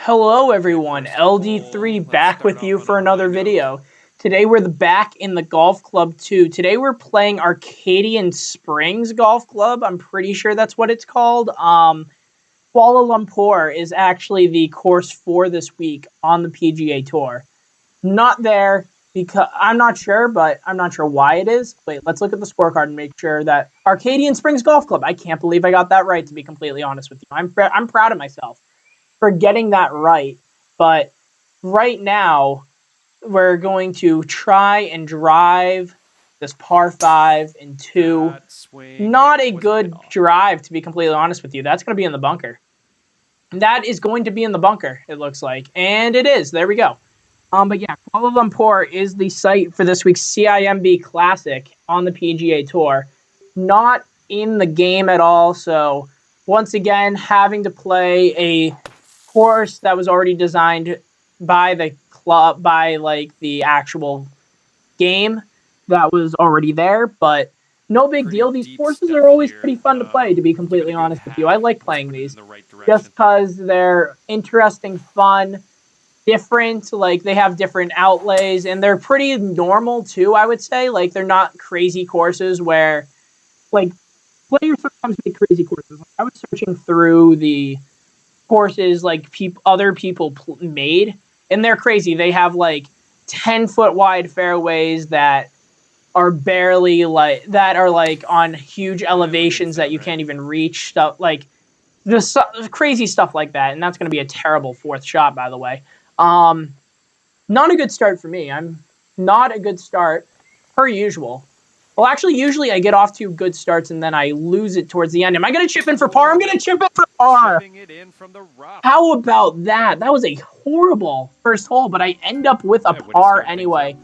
Hello everyone, LD3 back with you for another video. Today we're back in the Golf Club 2. Today we're playing Arcadian Springs Golf Club. I'm pretty sure that's what it's called. Kuala Lumpur is actually the course for this week on the PGA Tour. Not there because I'm not sure, but I'm not sure why it is. Wait, let's look at the scorecard and make sure that Arcadian Springs Golf Club. I can't believe I got that right, to be completely honest with you. I'm proud of myself for getting that right. But right now, we're going to try and drive this par 5 into not a good drive, to be completely honest with you. That's going to be in the bunker. That is going to be in the bunker, it looks like. And it is. There we go. But yeah, Kuala Lumpur is the site for this week's CIMB Classic on the PGA Tour. Not in the game at all, so once again, having to play a course that was already designed by the club, by like the actual game that was already there, but no big deal. These courses are always pretty fun to play, to be completely honest with you. I like playing these just because they're interesting, fun, different. Like, they have different outlays, and they're pretty normal too, I would say. Like, they're not crazy courses where, like, players sometimes make crazy courses. Like, I was searching through the courses like other people made, and they're crazy. They have like 10-foot wide fairways that are barely that are like on huge elevations that you can't even reach, stuff like just crazy stuff like that. And that's going to be a terrible fourth shot, by the way. Not a good start for me. I'm not a good start per usual. Well, actually, usually I get off to good starts and then I lose it towards the end. Am I going to chip in for par? I'm going to chip in for par. How about that? That was a horrible first hole, but I end up with a par anyway.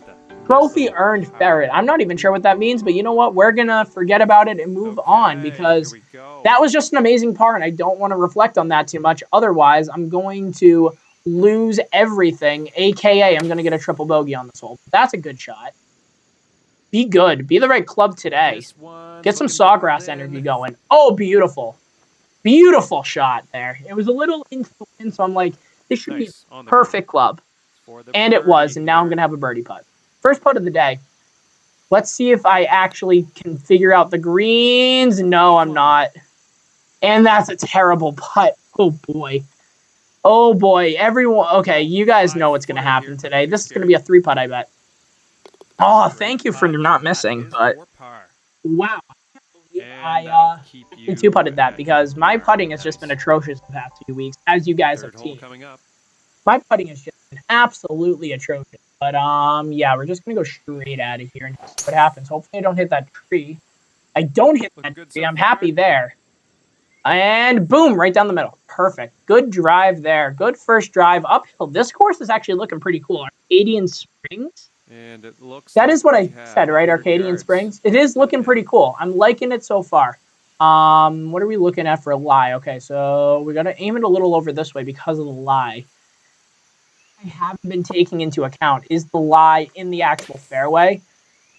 Trophy earned Ferret. I'm not even sure what that means, but you know what? We're going to forget about it and move on, because that was just an amazing par, and I don't want to reflect on that too much. Otherwise, I'm going to lose everything, a.k.a. I'm going to get a triple bogey on this hole. That's a good shot. Be good. Be the right club today. Get some sawgrass energy going. Oh, beautiful. Beautiful shot there. It was a little into the wind, so I'm like, this should be perfect club. And it was, and now I'm going to have a birdie putt. First putt of the day. Let's see if I actually can figure out the greens. No, I'm not. And that's a terrible putt. Oh, boy. Oh, boy. Everyone. Okay, you guys know what's going to happen today. This is going to be a 3-putt, I bet. Oh, thank you for not missing, but wow. I 2-putted that, because my putting has just been atrocious the past few weeks, as you guys have seen. My putting has just been absolutely atrocious. But yeah, we're just gonna go straight out of here and see what happens. Hopefully I don't hit that tree. I don't hit that tree. I'm happy there. And boom, right down the middle. Perfect. Good drive there. Good first drive uphill. This course is actually looking pretty cool. Arcadian Springs. And it looks that is what I said, right? Arcadian Springs. It is looking pretty cool. I'm liking it so far. What are we looking at for a lie? Okay, so we gotta aim it a little over this way because of the lie. I haven't been taking into account is the lie in the actual fairway.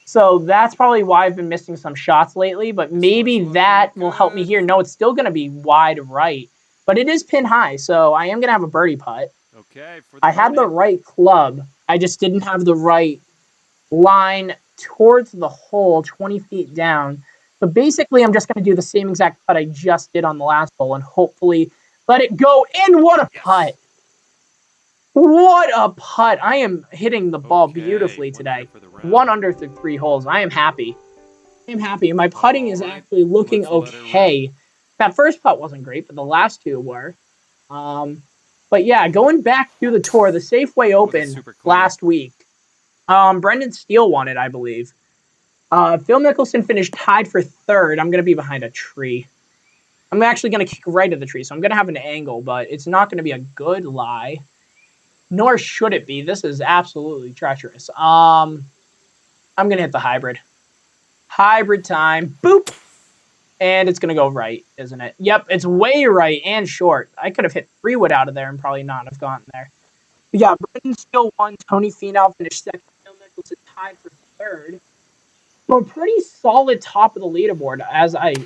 So that's probably why I've been missing some shots lately, but maybe that will help me here. No, it's still going to be wide right, but it is pin high, so I am going to have a birdie putt. Okay. I had the right club. I just didn't have the right line towards the hole 20 feet down. But basically, I'm just going to do the same exact putt I just did on the last hole and hopefully let it go in. What a putt. What a putt. I am hitting the ball beautifully today. 1 under through 3 holes. I am happy. I am happy. My putting is actually looking okay. That first putt wasn't great, but the last 2 were. But yeah, going back to the tour, the Safeway Open last week. Brendan Steele won it, I believe. Phil Mickelson finished tied for 3rd. I'm going to be behind a tree. I'm actually going to kick right at the tree, so I'm going to have an angle, but it's not going to be a good lie. Nor should it be. This is absolutely treacherous. I'm going to hit the hybrid. Hybrid time. Boop. And it's going to go right, isn't it? Yep, it's way right and short. I could have hit 3-wood out of there and probably not have gotten there. But yeah, Brendan still won. Tony Finau finished 2nd. Phil Mickelson tied for 3rd. So a pretty solid top of the leaderboard, as I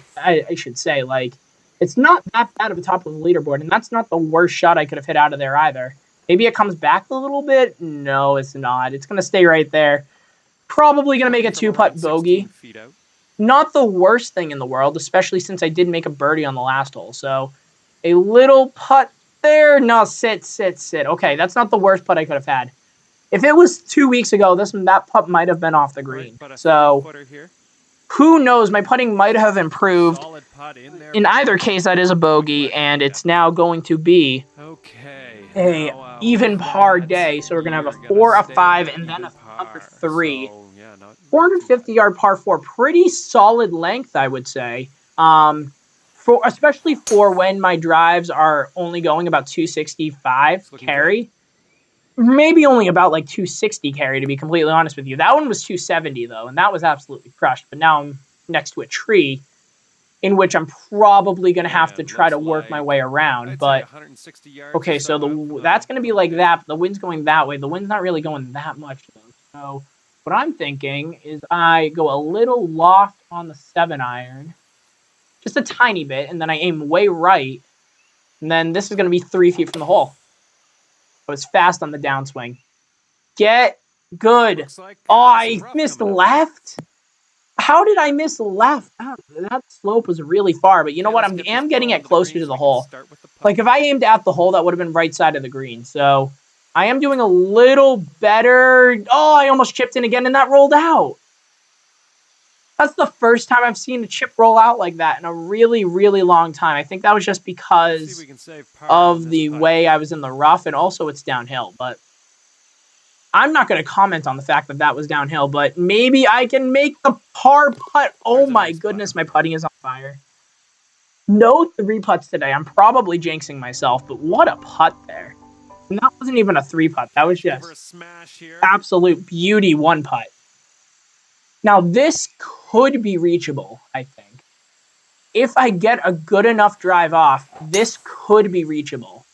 should say. Like, It's not that bad of a top of the leaderboard, and that's not the worst shot I could have hit out of there either. Maybe it comes back a little bit. No, it's not. It's going to stay right there. Probably going to make a 2-putt bogey. Not the worst thing in the world, especially since I did make a birdie on the last hole. So a little putt there. No, sit. Okay, that's not the worst putt I could have had. If it was 2 weeks ago, that putt might have been off the green. So who knows? My putting might have improved. In either case, that is a bogey, and it's now going to be a even par day. So we're going to have a 4, a 5, and then another 3. 450-yard par 4. Pretty solid length, I would say. Especially for when my drives are only going about 265 carry. Maybe only about like 260 carry, to be completely honest with you. That one was 270, though, and that was absolutely crushed. But now I'm next to a tree, in which I'm probably going to have to try to work my way around. But, okay, so that's going to be like that, but the wind's going that way. The wind's not really going that much, though. So what I'm thinking is I go a little loft on the 7-iron, just a tiny bit, and then I aim way right, and then this is going to be 3 feet from the hole. I was fast on the downswing. Get good. Oh, I missed left? How did I miss left? That slope was really far, but you know what? I am getting it closer to the hole. Like, if I aimed at the hole, that would have been right side of the green. So I am doing a little better. Oh, I almost chipped in again, and that rolled out. That's the first time I've seen a chip roll out like that in a really, really long time. I think that was just because of the way I was in the rough, and also it's downhill. But I'm not going to comment on the fact that that was downhill, but maybe I can make the par putt. Oh my goodness, my putting is on fire. No 3 putts today. I'm probably jinxing myself, but what a putt there. And that wasn't even a 3 putt. That was just absolute beauty 1 putt. Now, this could be reachable, I think. If I get a good enough drive off, this could be reachable.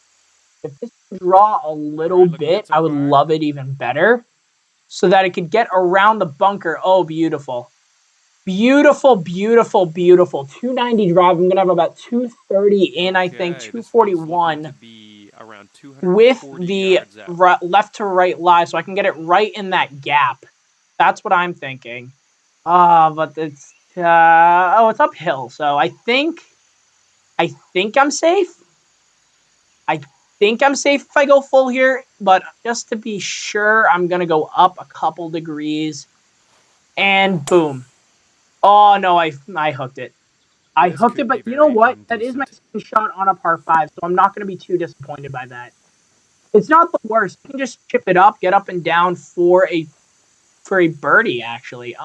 If this could draw a little bit, I would love it even better. So that it could get around the bunker. Oh, beautiful. Beautiful, beautiful, beautiful. 290 drive. I'm going to have about 230 in, I think. 241 with the left to right lie. So I can get it right in that gap. That's what I'm thinking. But it's it's uphill. So I think I'm safe. I think I'm safe if I go full here, but just to be sure, I'm gonna go up a couple degrees, and boom. Oh no, I hooked it. I hooked it, but you know what? That is my second shot on a par 5, so I'm not gonna be too disappointed by that. It's not the worst. You can just chip it up, get up and down for a birdie, actually.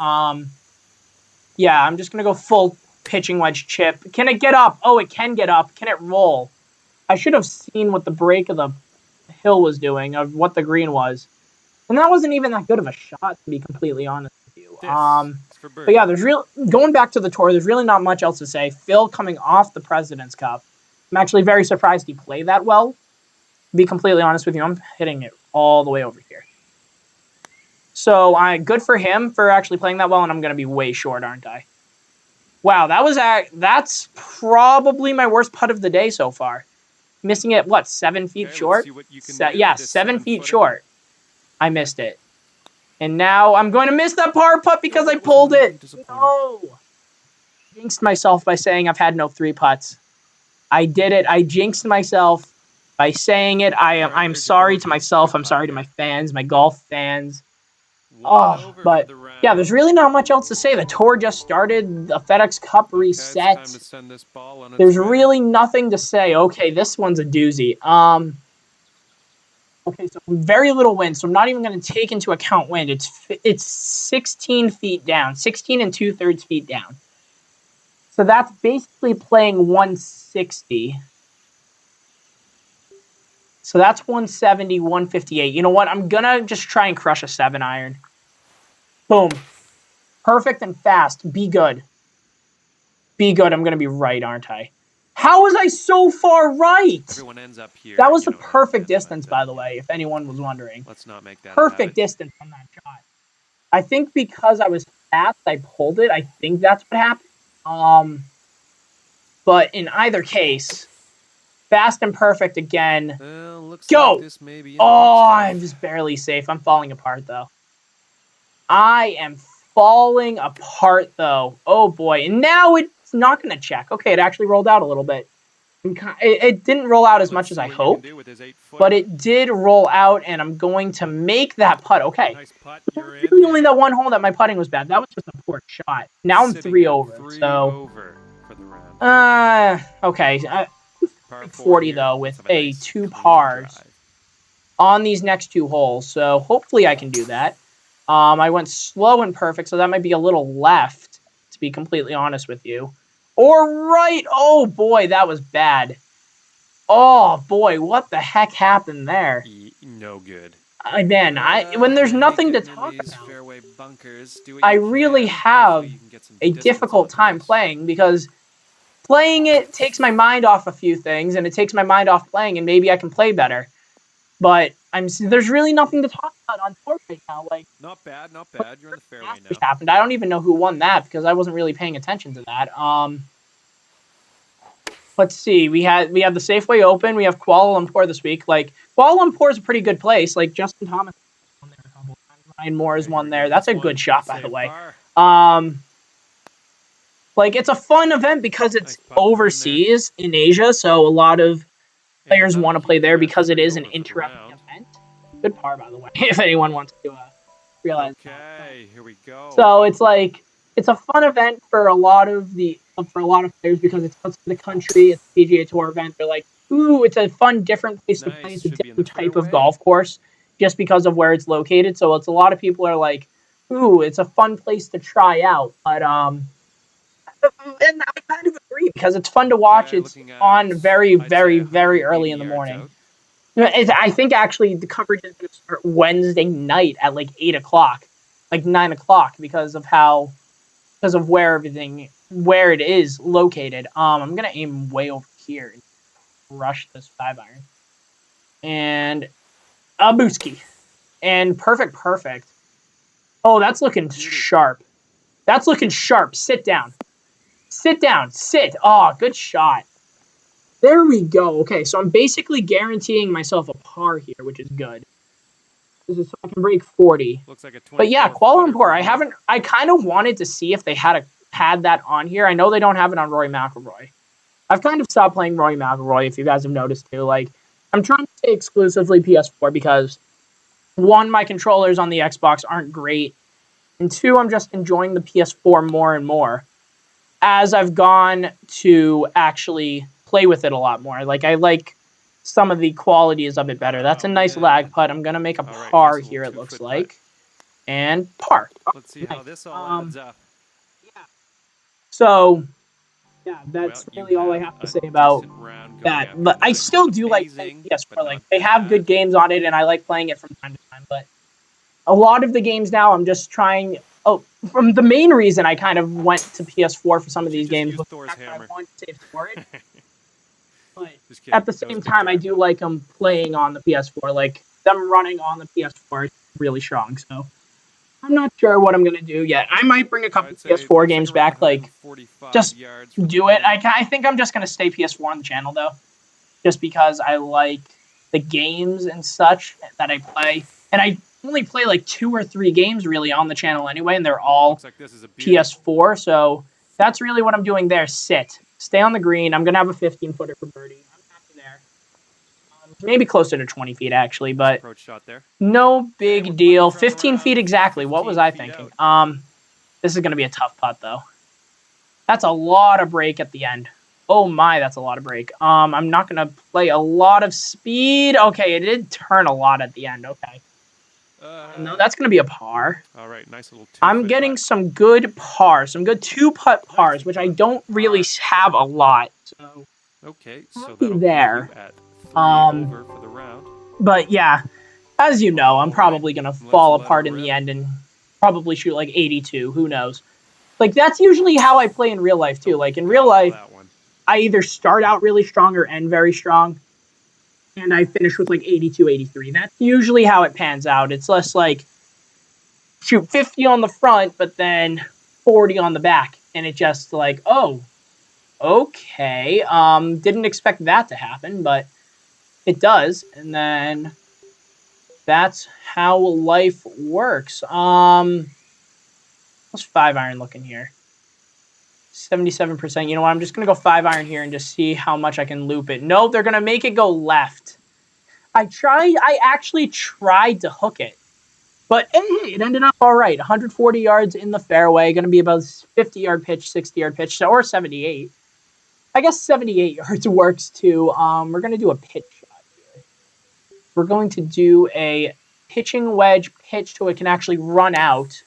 Yeah, I'm just going to go full pitching wedge chip. Can it get up? Oh, it can get up. Can it roll? I should have seen what the break of the hill was doing, of what the green was. And that wasn't even that good of a shot, to be completely honest with you. But yeah, going back to the tour, there's really not much else to say. Phil coming off the President's Cup. I'm actually very surprised he played that well. To be completely honest with you, I'm hitting it all the way over here. So good for him for actually playing that well, and I'm going to be way short, aren't I? Wow, that's probably my worst putt of the day so far. Missing it, what, 7 feet short? Yeah, 7 feet short. I missed it. And now I'm going to miss that par putt because I pulled it. No. Jinxed myself by saying I've had no 3 putts. I did it. I jinxed myself by saying it. I'm sorry to myself. I'm sorry to my fans, my golf fans. Oh, but yeah, there's really not much else to say. The tour just started. The FedEx Cup reset. There's really nothing to say. Okay, this one's a doozy. Okay, so very little wind, so I'm not even going to take into account wind. It's 16 feet down, 16 2/3 feet down. So that's basically playing 160. So that's 170, 158. You know what? I'm going to just try and crush a 7-iron. Boom. Perfect and fast. Be good. Be good. I'm going to be right, aren't I? How was I so far right? Everyone ends up here. That was the perfect distance, by the way, if anyone was wondering. Let's not make that perfect distance on that shot. I think because I was fast, I pulled it. I think that's what happened. But in either case, fast and perfect again. Looks Go! like this may be Oh, I'm just barely safe. I'm falling apart, though. I am falling apart, though. Oh, boy. And now it's not going to check. Okay, it actually rolled out a little bit. It didn't roll out as much as I hoped, but it did roll out, and I'm going to make that putt. Okay. Nice putt. Really only that one hole that my putting was bad. That was just a poor shot. Now I'm 3 over. So, for the round. Okay. 40, though, with a 2 pars on these next 2 holes. So, hopefully I can do that. I went slow and perfect, so that might be a little left, to be completely honest with you. Or right. Oh, boy, that was bad. Oh, boy, what the heck happened there? No good. Man, when there's nothing to talk about, I really have a difficult time playing because playing it takes my mind off a few things, and it takes my mind off playing, and maybe I can play better. But there's really nothing to talk about on tour right now. Like, not bad. You're in the fairway now. Happened. I don't even know who won that because I wasn't really paying attention to that. Let's see. We have the Safeway Open. We have Kuala Lumpur this week. Like, Kuala Lumpur is a pretty good place. Like, Justin Thomas won there a couple times. Ryan Moore's won there. That's a good shot, by the way. Like, it's a fun event because it's overseas in Asia, so a lot of players want to play there because it is an interesting event. Good par, by the way, if anyone wants to realize. Okay, here we go. So it's like it's a fun event for a lot of players because it's outside the country. It's a PGA Tour event. They're like, ooh, it's a fun, different place to play. It's a different type of golf course just because of where it's located. So it's a lot of people are like, ooh, it's a fun place to try out. But and I kind of agree because it's fun to watch. It's on very, very, very early in the morning. I think actually the coverage is going to start Wednesday night at like 8 o'clock, like 9 o'clock because of where it is located. I'm gonna aim way over here and rush this 5-iron and a booski and perfect. Oh, that's looking sharp. Sit down. Oh, good shot. There we go. Okay, so I'm basically guaranteeing myself a par here, which is good. This is so I can break 40. Looks like a 20. But yeah, Kuala Lumpur, I kind of wanted to see if they had that on here. I know they don't have it on Rory McIlroy. I've kind of stopped playing Rory McIlroy, if you guys have noticed too. Like, I'm trying to stay exclusively PS4 because, one, my controllers on the Xbox aren't great, and two, I'm just enjoying the PS4 more and more as I've gone to actually play with it a lot more. Like, I like some of the quality is a bit better. That's a nice lag putt. I'm going to make a par here, it looks like. And par. Let's see how this all adds up. Yeah. So, yeah, that's really all I have to say about that. But I still do like playing PS4. Like, they have good games on it, and I like playing it from time to time. But a lot of the games now, I'm just trying... Oh, from the main reason I kind of went to PS4 for some of these games was the fact that I wanted to save storage. But at the same time, I do like them playing on the PS4. Like, them running on the PS4 is really strong. So, I'm not sure what I'm going to do yet. I might bring a couple PS4 games back. Like, just do it. I think I'm just going to stay PS4 on the channel, though. Just because I like the games and such that I play. And I only play like 2 or 3 games really on the channel anyway, and they're all PS4. So that's really what I'm doing there. Stay on the green. I'm gonna have a 15-footer for birdie. I'm happy there. Maybe closer to 20 feet actually, but no big deal. 15 feet exactly. What was I thinking? This is gonna be a tough putt though. That's a lot of break at the end. Oh my, that's a lot of break. I'm not gonna play a lot of speed. Okay, it did turn a lot at the end. Okay. No, that's going to be a par. All right, nice little two. I'm getting some good pars, some good 2-putt pars, which I don't really have a lot. So, okay, so that'll there. Keep you at 3 over for the round. But yeah, as you know, I'm probably going to fall apart in the end and probably shoot like 82. Who knows? Like, that's usually how I play in real life too. Like, in real life, I either start out really strong or end very strong. And I finish with like 82, 83. That's usually how it pans out. It's less like shoot 50 on the front, but then 40 on the back. And it just like, oh, Okay. Didn't expect that to happen, but it does. And then that's how life works. What's 5-iron looking here? 77%. You know what? I'm just going to go 5-iron here and just see how much I can loop it. Nope, they're going to make it go left. I actually tried to hook it. But hey, it ended up all right. 140 yards in the fairway. Going to be about 50-yard pitch, 60-yard pitch, or 78. I guess 78 yards works too. We're going to do a pitch shot here. We're going to do a pitching wedge pitch so it can actually run out.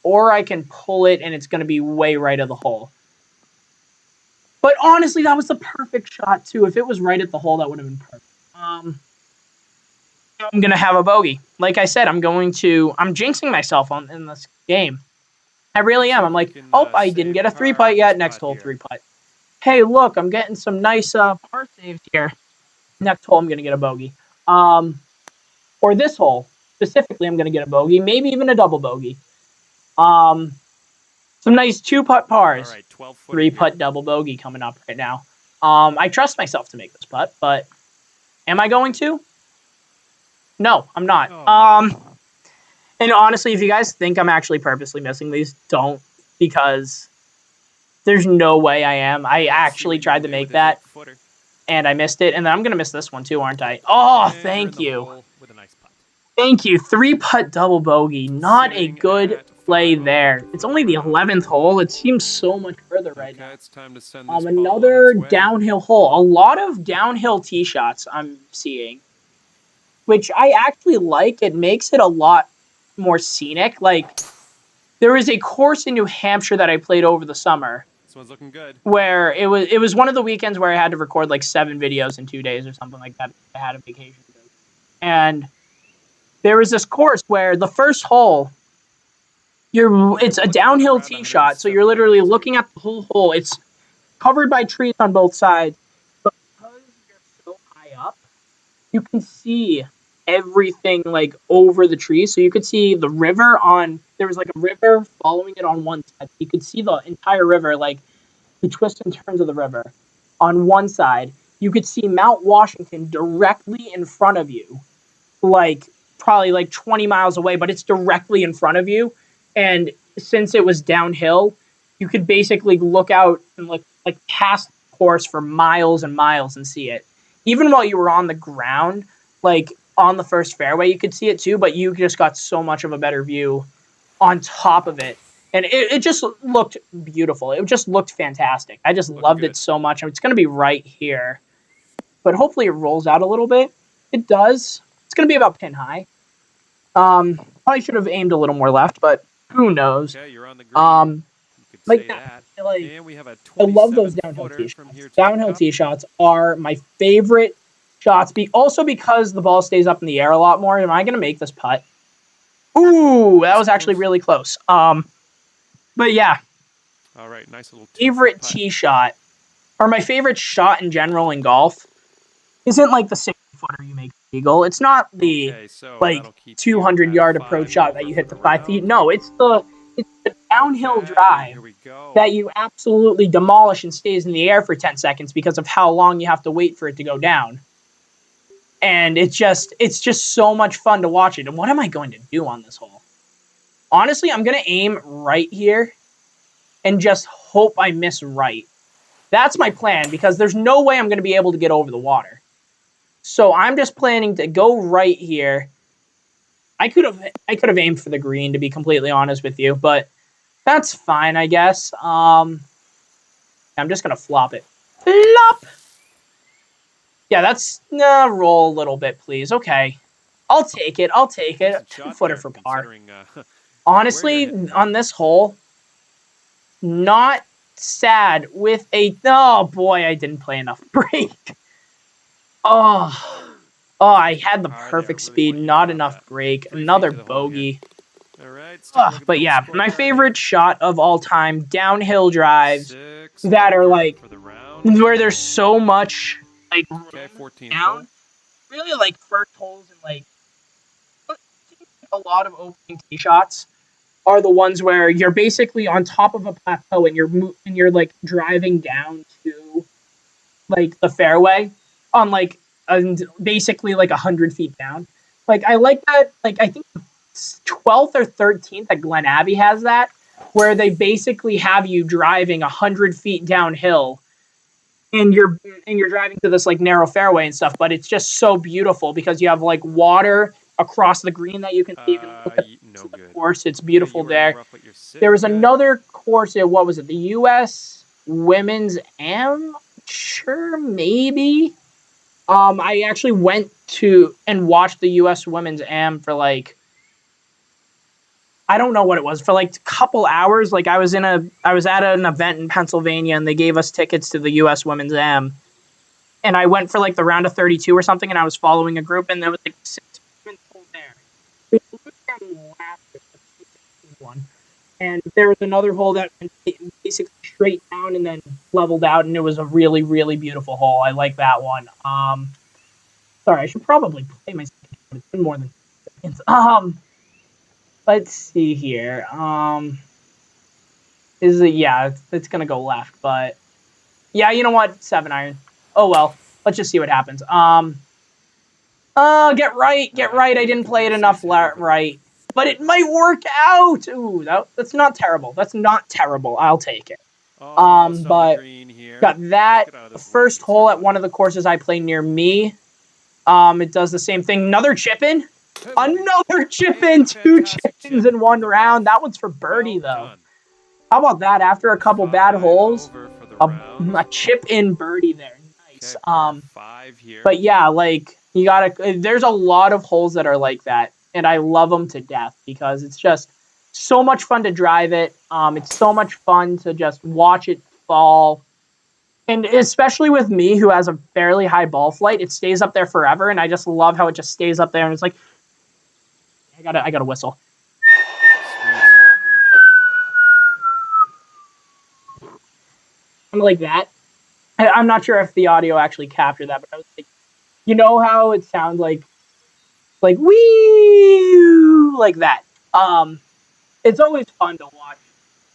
Or I can pull it and it's going to be way right of the hole. But honestly, that was the perfect shot too. If it was right at the hole, that would have been perfect. I'm going to have a bogey. Like I said, I'm jinxing myself in this game. I really am. I'm like, oh, I didn't get a 3-putt yet. Next hole, 3-putt. Hey, look, I'm getting some nice par saves here. Next hole, I'm going to get a bogey. Or this hole, specifically, I'm going to get a bogey. Maybe even a double bogey. Some nice 2-putt pars. All right, 3-putt double bogey coming up right now. I trust myself to make this putt, but am I going to? No, I'm not. Oh. And honestly, if you guys think I'm actually purposely missing these, don't, because there's no way I am. I actually tried to make that, and I missed it, and then I'm going to miss this one too, aren't I? Oh, thank you. With a nice putt. Thank you. 3-putt double bogey. Not a good play there. It's only the 11th hole. It seems so much further right now. It's time to send this another downhill hole. A lot of downhill tee shots I'm seeing, which I actually like. It makes it a lot more scenic. Like, there was a course in New Hampshire that I played over the summer. This one's looking good. Where it was one of the weekends where I had to record like 7 videos in 2 days or something like that. I had a vacation. And there was this course where the first hole, it's a downhill tee shot, so you're literally looking at the whole hole. It's covered by trees on both sides, but because you're so high up, you can see everything like over the trees. So you could see the river there was like a river following it on one side. You could see the entire river, like the twists and turns of the river on one side. You could see Mount Washington directly in front of you, like probably like 20 miles away, but it's directly in front of you. And since it was downhill, you could basically look out and look like past the course for miles and miles and see it. Even while you were on the ground, like on the first fairway, you could see it too, but you just got so much of a better view on top of it. And it just looked beautiful. It just looked fantastic. I just loved it so much. It's going to be right here. But hopefully it rolls out a little bit. It does. It's going to be about pin high. Probably should have aimed a little more left, but who knows? Okay, you're on the green. Like that. And we have a I love those downhill tee shots. Downhill tee shots are my favorite shots. Also because the ball stays up in the air a lot more. Am I going to make this putt? Ooh, that was actually really close. But yeah. All right, nice little favorite tee shot, or my favorite shot in general in golf, isn't like the 60-footer you make eagle. It's not the 200-yard approach shot that you hit the 5 feet. No, it's the downhill drive that you absolutely demolish and stays in the air for 10 seconds because of how long you have to wait for it to go down. And it's just so much fun to watch it. And what am I going to do on this hole? Honestly, I'm going to aim right here and just hope I miss right. That's my plan because there's no way I'm going to be able to get over the water. So I'm just planning to go right here. I could have aimed for the green, to be completely honest with you, but that's fine, I guess. I'm just going to flop it. Flop! Yeah, that's... roll a little bit, please. Okay. I'll take it. 2-footer for par. Honestly, on this hole, not sad with a... Oh, boy, I didn't play enough break. Oh, I had the perfect speed, not enough break. Another bogey. But yeah, my favorite shot of all time, downhill drives that are like, where there's so much like down. Really like first holes and like a lot of opening tee shots are the ones where you're basically on top of a plateau and you're like driving down to like the fairway on like basically like 100 feet down. Like I like that. Like I think 12th or 13th at Glen Abbey has that, where they basically have you driving 100 feet downhill, and you're driving to this like narrow fairway and stuff. But it's just so beautiful because you have like water across the green that you can see. If you look at the course, it's beautiful there. There was another course. What was it? The U.S. Women's Am. Sure, maybe. I actually went to and watched the U.S. Women's Am for like, I don't know what it was, for like a couple hours. Like I was at an event in Pennsylvania and they gave us tickets to the U.S. Women's Am, and I went for like the round of 32 or something, and I was following a group, and there was like 6 women there. They blew them last one. And there was another hole that went basically straight down and then leveled out, and it was a really, really beautiful hole. I like that one. Sorry, I should probably play my second, but it's been more than 2 seconds. Let's see here. It's gonna go left, but yeah, you know what? 7-iron. Oh well, let's just see what happens. Get right. I didn't play it enough right. But it might work out. Ooh, that's not terrible. I'll take it. But got that first hole at one of the courses I play near me. It does the same thing. Another chip in. 2 chip-ins in 1 round. That one's for birdie though. How about that? After a couple bad holes, a chip-in birdie there. Nice. But yeah, like there's a lot of holes that are like that. And I love them to death because it's just so much fun to drive it. It's so much fun to just watch it fall. And especially with me, who has a fairly high ball flight, it stays up there forever. And I just love how it just stays up there. And it's like, I gotta whistle. I'm like that. I'm not sure if the audio actually captured that, but I was like, you know how it sounds like wee, like that. It's always fun to watch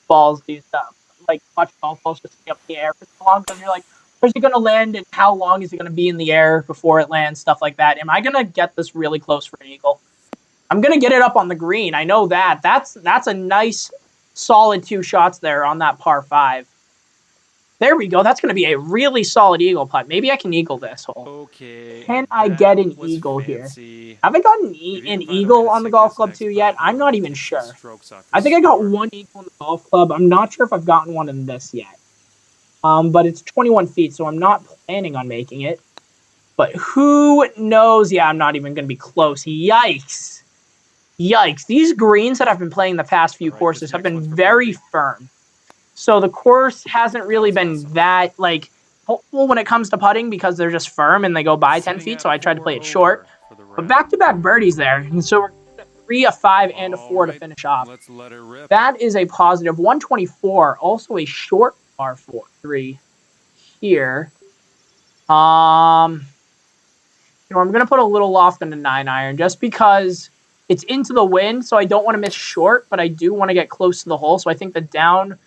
balls do stuff. Like watch golf balls just stay up in the air for so long because you're like, where's it gonna land and how long is it gonna be in the air before it lands? Stuff like that. Am I gonna get this really close for an eagle? I'm gonna get it up on the green. I know that. That's a nice, solid 2 shots there on that par 5. There we go. That's going to be a really solid eagle putt. Maybe I can eagle this hole. Okay. Can I get an eagle here? Have I gotten an eagle on the golf club too yet? I'm not even sure. I think I got 1 eagle in the golf club. I'm not sure if I've gotten one in this yet. But it's 21 feet, so I'm not planning on making it. But who knows? Yeah, I'm not even going to be close. Yikes. These greens that I've been playing the past few courses have been very firm. So the course hasn't really been that, like, helpful when it comes to putting because they're just firm and they go by 10 feet, so I tried to play it short. But back-to-back birdies there, and so we're 3, a 5, and a 4 to finish off. That is a positive 124, also a short par 3 here. I'm going to put a little loft in the 9-iron just because it's into the wind, so I don't want to miss short, but I do want to get close to the hole, so I think the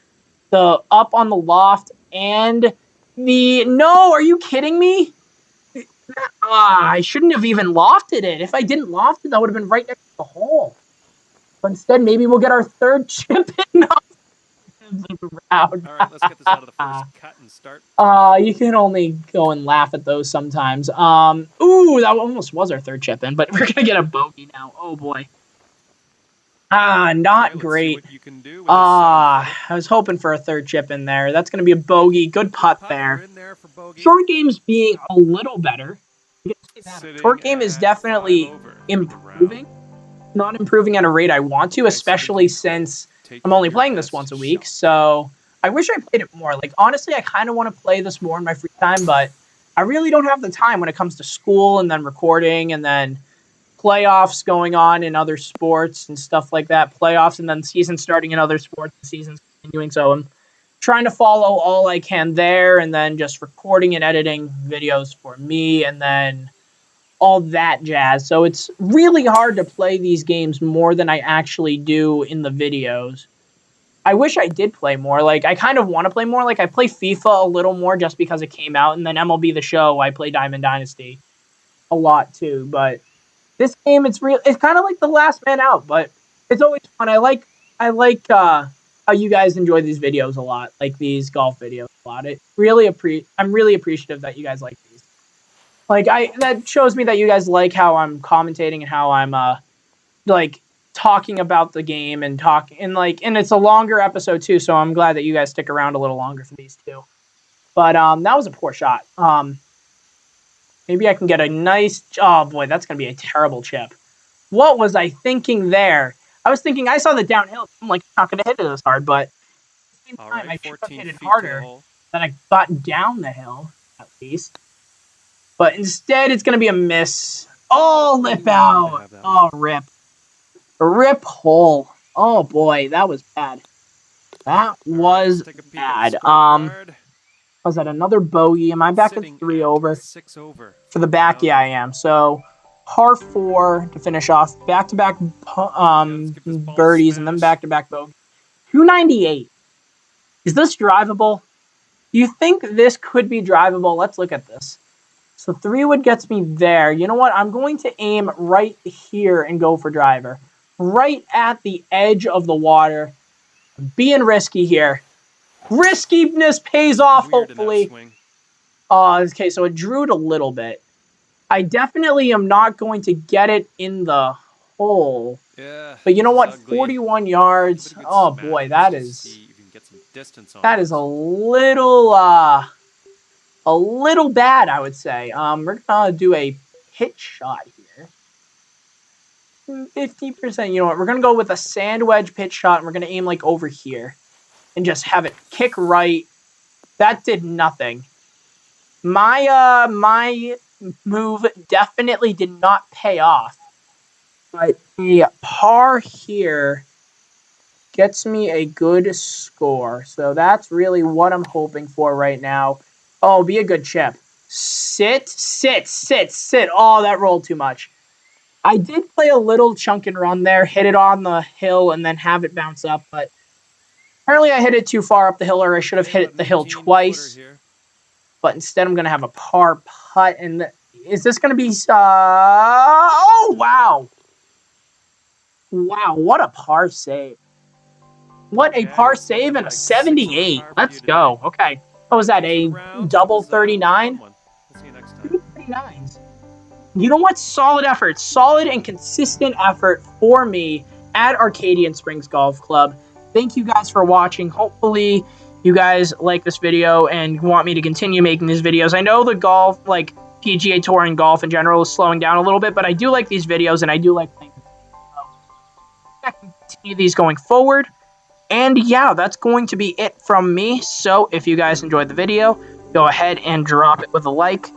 up on the loft and no, are you kidding me? I shouldn't have even lofted it. If I didn't loft it, that would have been right next to the hole. But instead, maybe we'll get our 3rd chip in. All right, let's get this out of the first cut and start. You can only go and laugh at those sometimes. Ooh, that almost was our 3rd chip in, but we're gonna get a bogey now. Oh boy. Not great. I was hoping for a 3rd chip in there. That's going to be a bogey. Good putt there. Short game's being a little better. Short game is definitely improving. Not improving at a rate I want to, especially since I'm only playing this once a week. So I wish I played it more. Like, honestly, I kind of want to play this more in my free time, but I really don't have the time when it comes to school and then recording and then playoffs going on in other sports and stuff like that. Playoffs and then season starting in other sports and seasons continuing. So I'm trying to follow all I can there and then just recording and editing videos for me and then all that jazz. So it's really hard to play these games more than I actually do in the videos. I wish I did play more. Like, I kind of want to play more. Like, I play FIFA a little more just because it came out. And then MLB The Show, I play Diamond Dynasty a lot too. But this game, it's kind of like the last man out. But it's always fun. I like how you guys enjoy these videos a lot. Like, these golf videos a lot. I'm really appreciative that you guys like these. Like, that shows me that you guys like how I'm commentating and how I'm, like, talking about the game and and it's a longer episode too, so I'm glad that you guys stick around a little longer for these two. But that was a poor shot. Maybe I can get a nice, oh boy, that's gonna be a terrible chip. What was I thinking there? I was thinking, I saw the downhill, I'm like, not gonna hit it as hard, but at the same time, I should have hit it harder than I got down the hill, at least. But instead, it's gonna be a miss. Oh, lip out. Oh, rip. Rip hole. Oh boy, that was bad. That was bad. Was that another bogey? Am I back at 3 over? 6 over. For the back, yeah, I am. So, par 4 to finish off. Back-to-back birdies and then back-to-back bogeys. 298. Is this drivable? Do you think this could be drivable? Let's look at this. So 3-wood gets me there. You know what? I'm going to aim right here and go for driver. Right at the edge of the water. Being risky here. Riskiness pays off, hopefully. Okay, so it drew it a little bit. I definitely am not going to get it in the hole. Yeah. But you know what? 41 yards. Oh boy, that is a little bad, I would say. We're gonna do a pitch shot here. 50%. You know what? We're gonna go with a sand wedge pitch shot, and we're gonna aim like over here, and just have it kick right. That did nothing. My move definitely did not pay off, but the par here gets me a good score. So that's really what I'm hoping for right now. Oh, be a good chip. Sit. Oh, that rolled too much. I did play a little chunk and run there, hit it on the hill, and then have it bounce up, but apparently I hit it too far up the hill, or I should have hit the hill twice. But instead I'm going to have a par putt, and is this going to be... oh, wow. Wow, what a par save. What a par save and a 78. Let's go. Okay. What was that, a double 39? 39s. You know what? Solid effort. Solid and consistent effort for me at Arcadian Springs Golf Club. Thank you guys for watching. Hopefully you guys like this video and want me to continue making these videos. I know the golf, like PGA Tour and golf in general, is slowing down a little bit, but I do like these videos and I do like playing them. So I can continue these going forward. And yeah, that's going to be it from me. So if you guys enjoyed the video, go ahead and drop it with a like.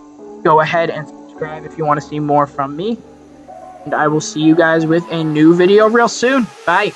Go ahead and subscribe if you want to see more from me. And I will see you guys with a new video real soon. Bye.